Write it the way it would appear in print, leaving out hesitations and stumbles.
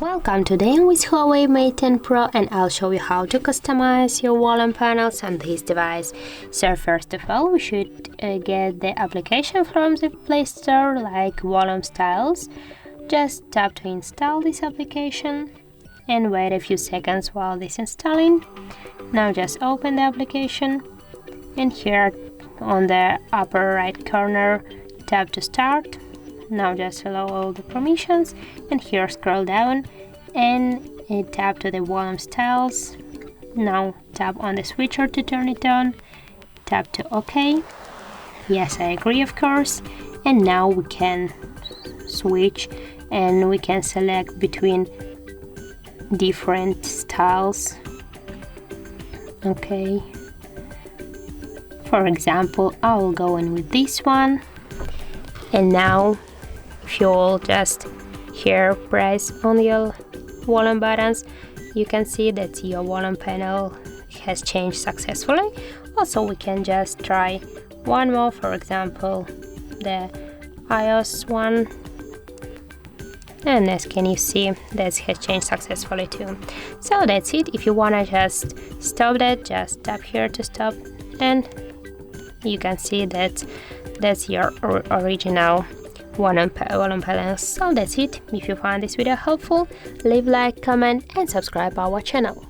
Welcome, today I'm with Huawei Mate 10 Pro and I'll show you how to customize your wall and panels on this device. So first of all, we should get the application from the Play Store like Wall Styles. Just tap to install this application and wait a few seconds while this is installing. Now just open the application and here on the upper right corner tap to start. Now just allow all the permissions and here scroll down and tap to the Wall Styles. Now tap on the switcher to turn it on. Tap to OK. Yes, I agree, of course. And now we can switch and we can select between different styles. Okay. For example, I will go in with this one. And now if you will just here press on your wall and buttons, you can see that your wall and panel has changed successfully. Also, we can just try one more, for example, the iOS one. And as can you see, that has changed successfully too. So that's it. If you wanna just stop that, just tap here to stop, and you can see that that's your original wall and panels. So that's it. If you find this video helpful, leave a like, comment and subscribe our channel.